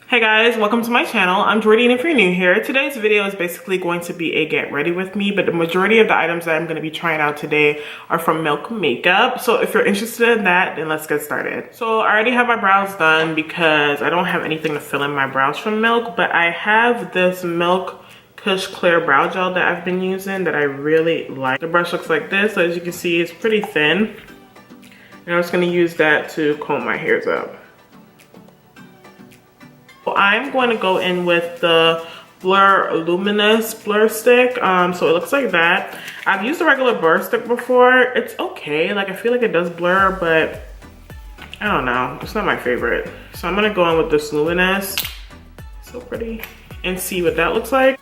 Hey guys, welcome to my channel. I'm Jordy, and if you're new here, today's video is basically going to be a get ready with me, but the majority of the items that I'm going to be trying out today are from Milk Makeup. So if you're interested in that, then let's get started. So I already have my brows done because I don't have anything to fill in my brows from Milk, but I have this Milk Kush Clear Brow Gel that I've been using that I really like. The brush looks like this, so as you can see, it's pretty thin. And I'm just going to use that to comb my hairs up. I'm going to go in with the Luminous blur stick. So it looks like that. I've used the regular blur stick before. It's okay. Like, I feel like it does blur, but I don't know. It's not my favorite. So I'm going to go in with this Luminous. So pretty. And see what that looks like.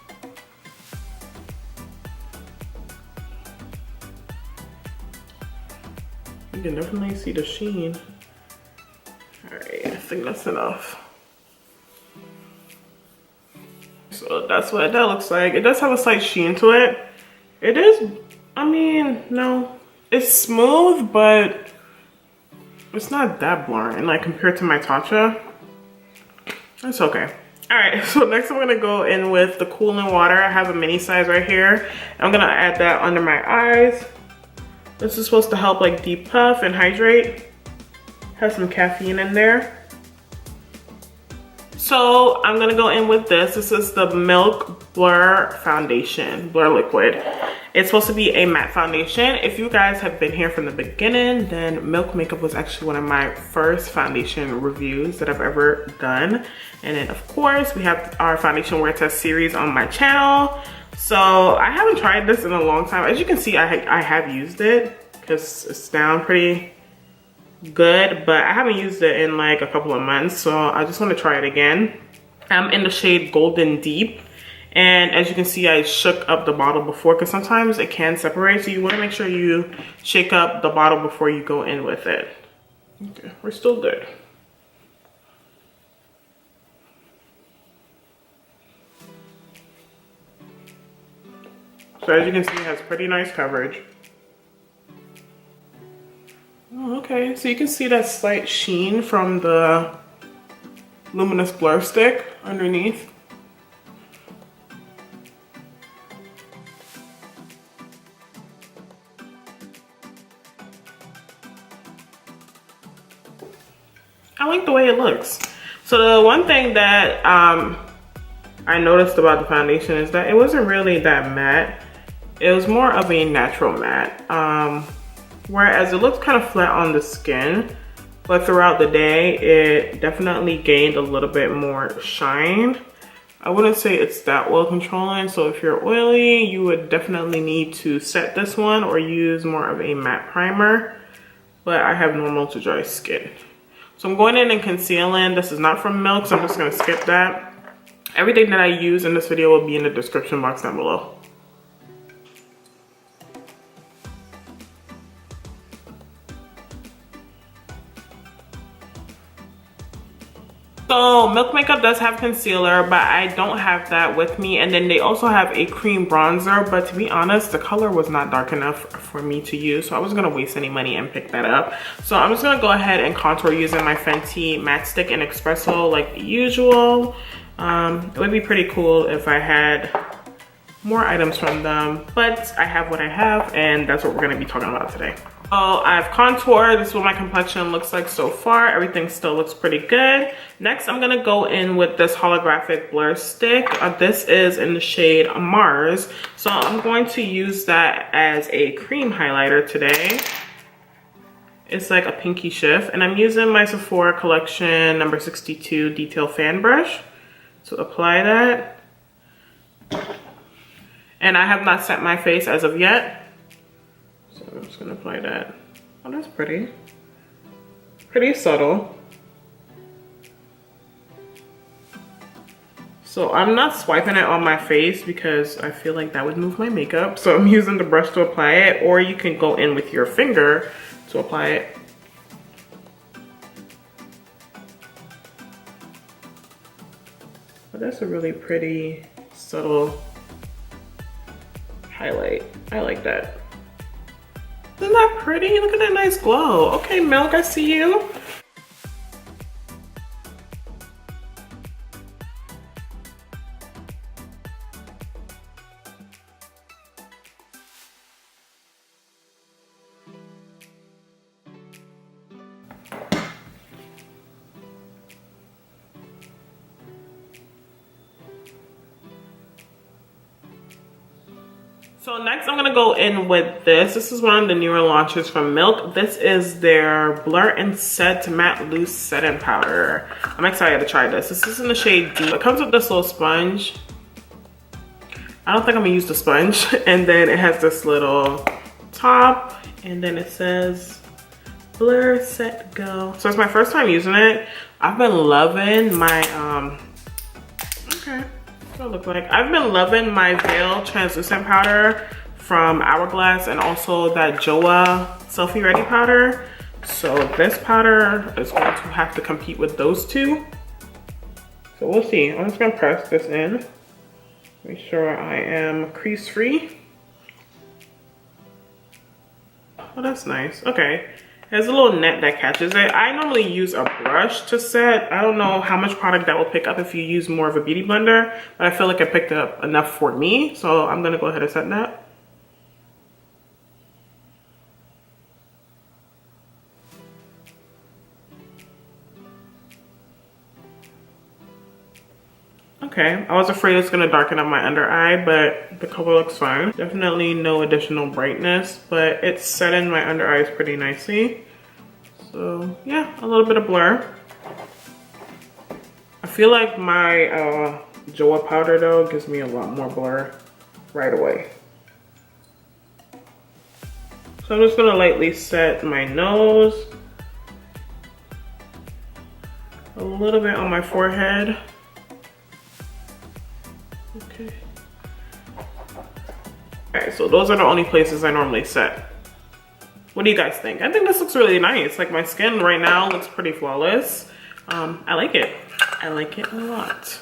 You can definitely see the sheen. Alright, I think that's enough. So that's what that looks like. It does have a slight sheen to it. It is, I mean, no, it's smooth, but it's not that blurring, like compared to my Tatcha. It's okay. All right, so next I'm gonna go in with the cooling water. I have a mini size right here. I'm gonna add that under my eyes. This is supposed to help like depuff and hydrate. Has some caffeine in there. So I'm gonna go in with this. This is the Milk Blur Foundation, Blur Liquid. It's supposed to be a matte foundation. If you guys have been here from the beginning, then Milk Makeup was actually one of my first foundation reviews that I've ever done. And then of course, we have our foundation wear test series on my channel. So I haven't tried this in a long time. As you can see, I have used it because it's down pretty good, but I haven't used it in like a couple of months, so I just want to try it again. I'm in the shade Golden Deep, and as you can see, I shook up the bottle before because sometimes it can separate, so you want to make sure you shake up the bottle before you go in with it. Okay, we're still good. So as you can see, it has pretty nice coverage. Oh, okay, so you can see that slight sheen from the Luminous blur stick underneath. I like the way it looks. So the one thing that I noticed about the foundation is that it wasn't really that matte. It was more of a natural matte. Whereas it looks kind of flat on the skin, but throughout the day, it definitely gained a little bit more shine. I wouldn't say it's that well controlling, so if you're oily, you would definitely need to set this one or use more of a matte primer, but I have normal to dry skin. So I'm going in and concealing. This is not from Milk, so I'm just gonna skip that. Everything that I use in this video will be in the description box down below. So Milk Makeup does have concealer, but I don't have that with me. And then they also have a cream bronzer, but to be honest, the color was not dark enough for me to use, so I wasn't gonna waste any money and pick that up. So I'm just gonna go ahead and contour using my Fenty Matte Stick in Espresso like usual. It would be pretty cool if I had more items from them, but I have what I have, and that's what we're gonna be talking about today. So I've contoured. This is what my complexion looks like so far. Everything still looks pretty good. Next, I'm gonna go in with this Holographic blur stick. This is in the shade Mars. So I'm going to use that as a cream highlighter today. It's like a pinky shift, and I'm using my Sephora collection number 62 detail fan brush to apply that. And I have not set my face as of yet. So I'm just gonna apply that. Oh, that's pretty. Pretty subtle. So I'm not swiping it on my face because I feel like that would move my makeup. So I'm using the brush to apply it, or you can go in with your finger to apply it. But that's a really pretty, subtle highlight. I like that. Isn't that pretty? Look at that nice glow. Okay, Milk, I see you. So next I'm gonna go in with this. This is one of the newer launches from Milk. This is their Blur and Set Matte Loose Setting Powder. I'm excited to try this. This is in the shade D. It comes with this little sponge. I don't think I'm gonna use the sponge. And then it has this little top, and then it says Blur, Set, Go. So it's my first time using it. I've been loving my, okay. What it look like. I've been loving my Veil translucent powder from Hourglass and also that Joa Selfie Ready powder. So this powder is going to have to compete with those two. So we'll see. I'm just gonna press this in. Make sure I am crease free. Oh, that's nice. Okay. There's a little net that catches it. I normally use a brush to set. I don't know how much product that will pick up if you use more of a beauty blender, but I feel like it picked up enough for me. So I'm gonna go ahead and set that. Okay, I was afraid it's gonna darken up my under eye, but the color looks fine. Definitely no additional brightness, but it's setting my under eyes pretty nicely. So yeah, a little bit of blur. I feel like my Joa powder though gives me a lot more blur right away. So I'm just gonna lightly set my nose, a little bit on my forehead. Okay. Alright, so those are the only places I normally set. What do you guys think? I think this looks really nice. Like my skin right now looks pretty flawless. I like it. I like it a lot.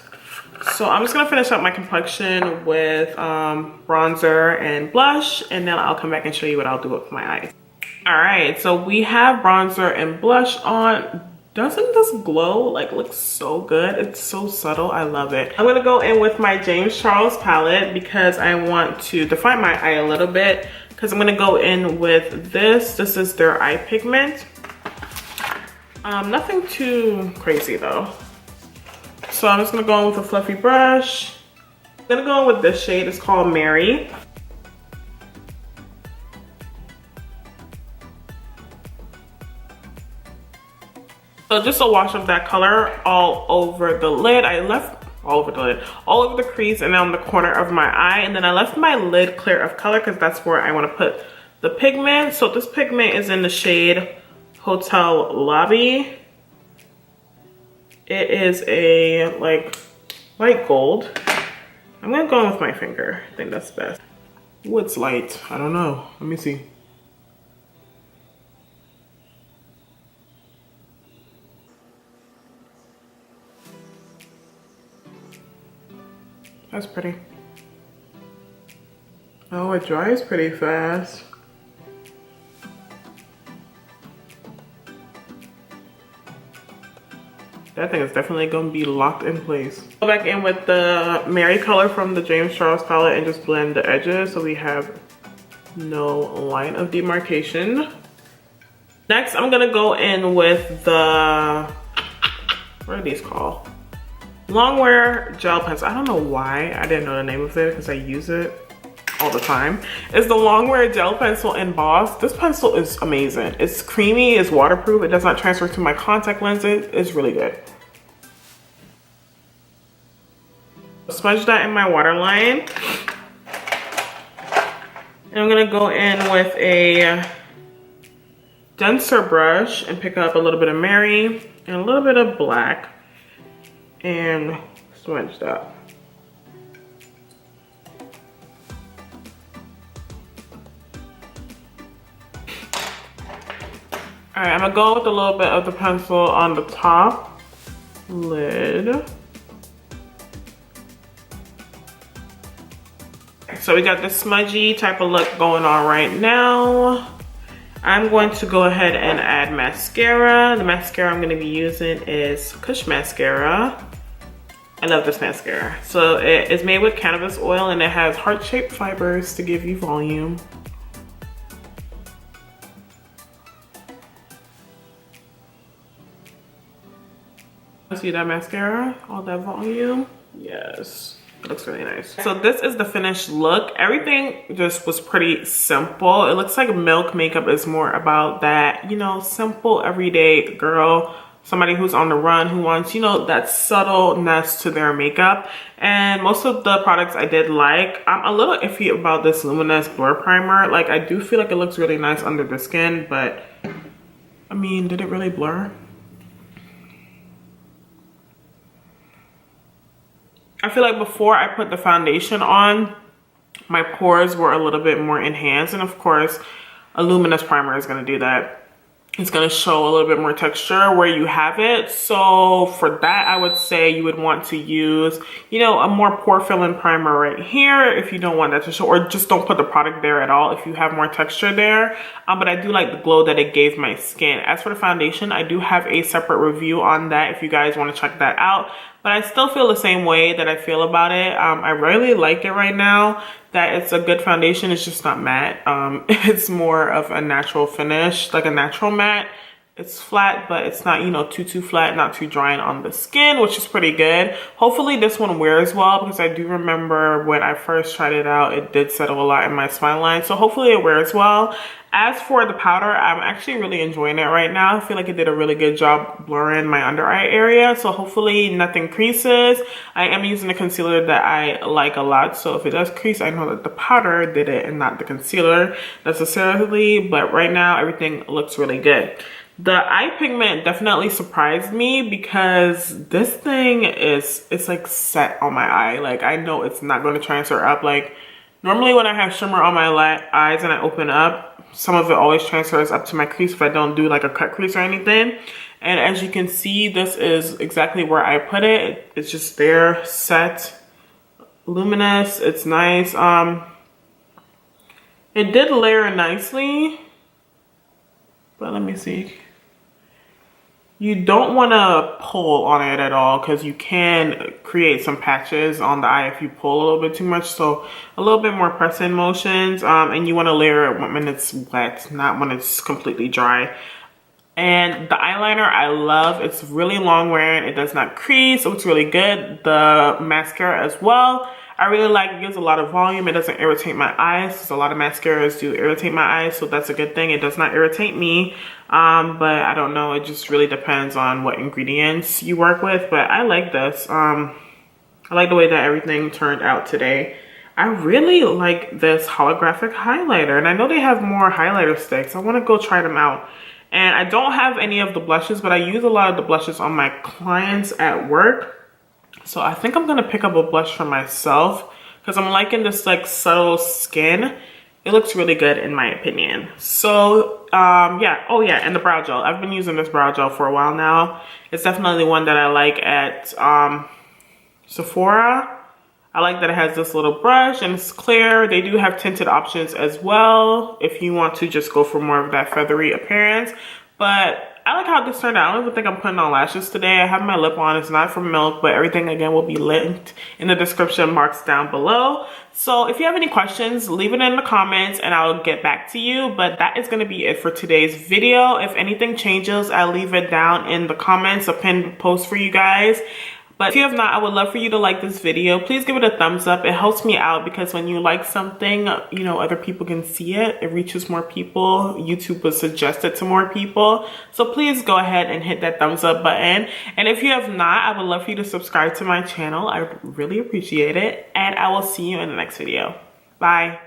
So I'm just gonna finish up my complexion with bronzer and blush, and then I'll come back and show you what I'll do with my eyes. Alright, so we have bronzer and blush on. Doesn't this glow like looks so good? It's so subtle. I love it. I'm gonna go in with my James Charles palette because I want to define my eye a little bit, because I'm gonna go in with this. This is their eye pigment. Nothing too crazy though. So I'm just gonna go in with a fluffy brush. I'm gonna go in with this shade. It's called Mary. So just a wash of that color all over the lid. I left all over the lid, all over the crease and on the corner of my eye. And then I left my lid clear of color because that's where I want to put the pigment. So this pigment is in the shade Hotel Lobby. It is a like light gold. I'm gonna go in with my finger. I think that's best. Ooh, it's light. I don't know. Let me see. That's pretty. Oh, it dries pretty fast. That thing is definitely gonna be locked in place. Go back in with the Mary color from the James Charles palette and just blend the edges so we have no line of demarcation. Next, I'm gonna go in with the, what are these called? Longwear gel pencil. I don't know why I didn't know the name of it because I use it all the time. It's the Longwear gel pencil in Boss. This pencil is amazing. It's creamy, it's waterproof, it does not transfer to my contact lenses. It's really good. Smudge that in my waterline. And I'm gonna go in with a denser brush and pick up a little bit of Mary and a little bit of black and smudge that. All right, I'm gonna go with a little bit of the pencil on the top lid. So we got this smudgy type of look going on right now. I'm going to go ahead and add mascara. The mascara I'm gonna be using is Kush Mascara. I love this mascara. So it is made with cannabis oil and it has heart-shaped fibers to give you volume. See that mascara? All that volume? Yes. It looks really nice. So this is the finished look. Everything just was pretty simple. It looks like Milk makeup is more about that, you know, simple everyday girl, somebody who's on the run, who wants, you know, that subtleness to their makeup. And most of the products I did like. I'm a little iffy about this Luminous Blur Primer. Like, I do feel like it looks really nice under the skin, but I mean, did it really blur? I feel like before I put the foundation on, my pores were a little bit more enhanced. And of course, a Luminous primer is going to do that. It's going to show a little bit more texture where you have it. So for that, I would say you would want to use, you know, a more pore filling primer right here if you don't want that to show, or just don't put the product there at all if you have more texture there. But I do like the glow that it gave my skin. As for the foundation, I do have a separate review on that if you guys want to check that out. But I still feel the same way that I feel about it. I really like it right now, that it's a good foundation. It's just not matte. It's more of a natural finish, like a natural matte. It's flat, but it's not, you know, too flat, not too drying on the skin, which is pretty good. Hopefully this one wears well, because I do remember when I first tried it out, it did settle a lot in my smile line. So hopefully it wears well. As for the powder, I'm actually really enjoying it right now. I feel like it did a really good job blurring my under eye area. So hopefully nothing creases. I am using a concealer that I like a lot. So if it does crease, I know that the powder did it and not the concealer necessarily. But right now, everything looks really good. The eye pigment definitely surprised me, because this thing it's like set on my eye. Like, I know it's not going to transfer up. Like, normally when I have shimmer on my eyes and I open up, some of it always transfers up to my crease if I don't do like a cut crease or anything. And as you can see, this is exactly where I put it. It's just there, set, luminous. It's nice. It did layer nicely, but let me see. You don't want to pull on it at all, because you can create some patches on the eye if you pull a little bit too much. So a little bit more press-in motions, and you want to layer it when it's wet, not when it's completely dry. And the eyeliner I love. It's really long wearing. It does not crease. It looks really good. The mascara as well, I really like. It gives a lot of volume. It doesn't irritate my eyes, because a lot of mascaras do irritate my eyes, so that's a good thing. It does not irritate me. But I don't know, it just really depends on what ingredients you work with. But I like this. I like the way that everything turned out today. I really like this holographic highlighter, and I know they have more highlighter sticks. I want to go try them out. And I don't have any of the blushes, but I use a lot of the blushes on my clients at work. So I think I'm gonna pick up a blush for myself, because I'm liking this like subtle skin. It looks really good in my opinion. So yeah, oh yeah, and the brow gel. I've been using this brow gel for a while now. It's definitely one that I like at Sephora. I like that it has this little brush and it's clear. They do have tinted options as well if you want to just go for more of that feathery appearance. But I like how this turned out. I don't even think I'm putting on lashes today. I have my lip on. It's not from Milk, but everything again will be linked in the description box down below. So if you have any questions, leave it in the comments and I'll get back to you. But that is going to be it for today's video. If anything changes, I'll leave it down in the comments, a pinned post for you guys. But if you have not, I would love for you to like this video. Please give it a thumbs up. It helps me out, because when you like something, you know, other people can see it. It reaches more people. YouTube will suggest it to more people. So please go ahead and hit that thumbs up button. And if you have not, I would love for you to subscribe to my channel. I really appreciate it. And I will see you in the next video. Bye.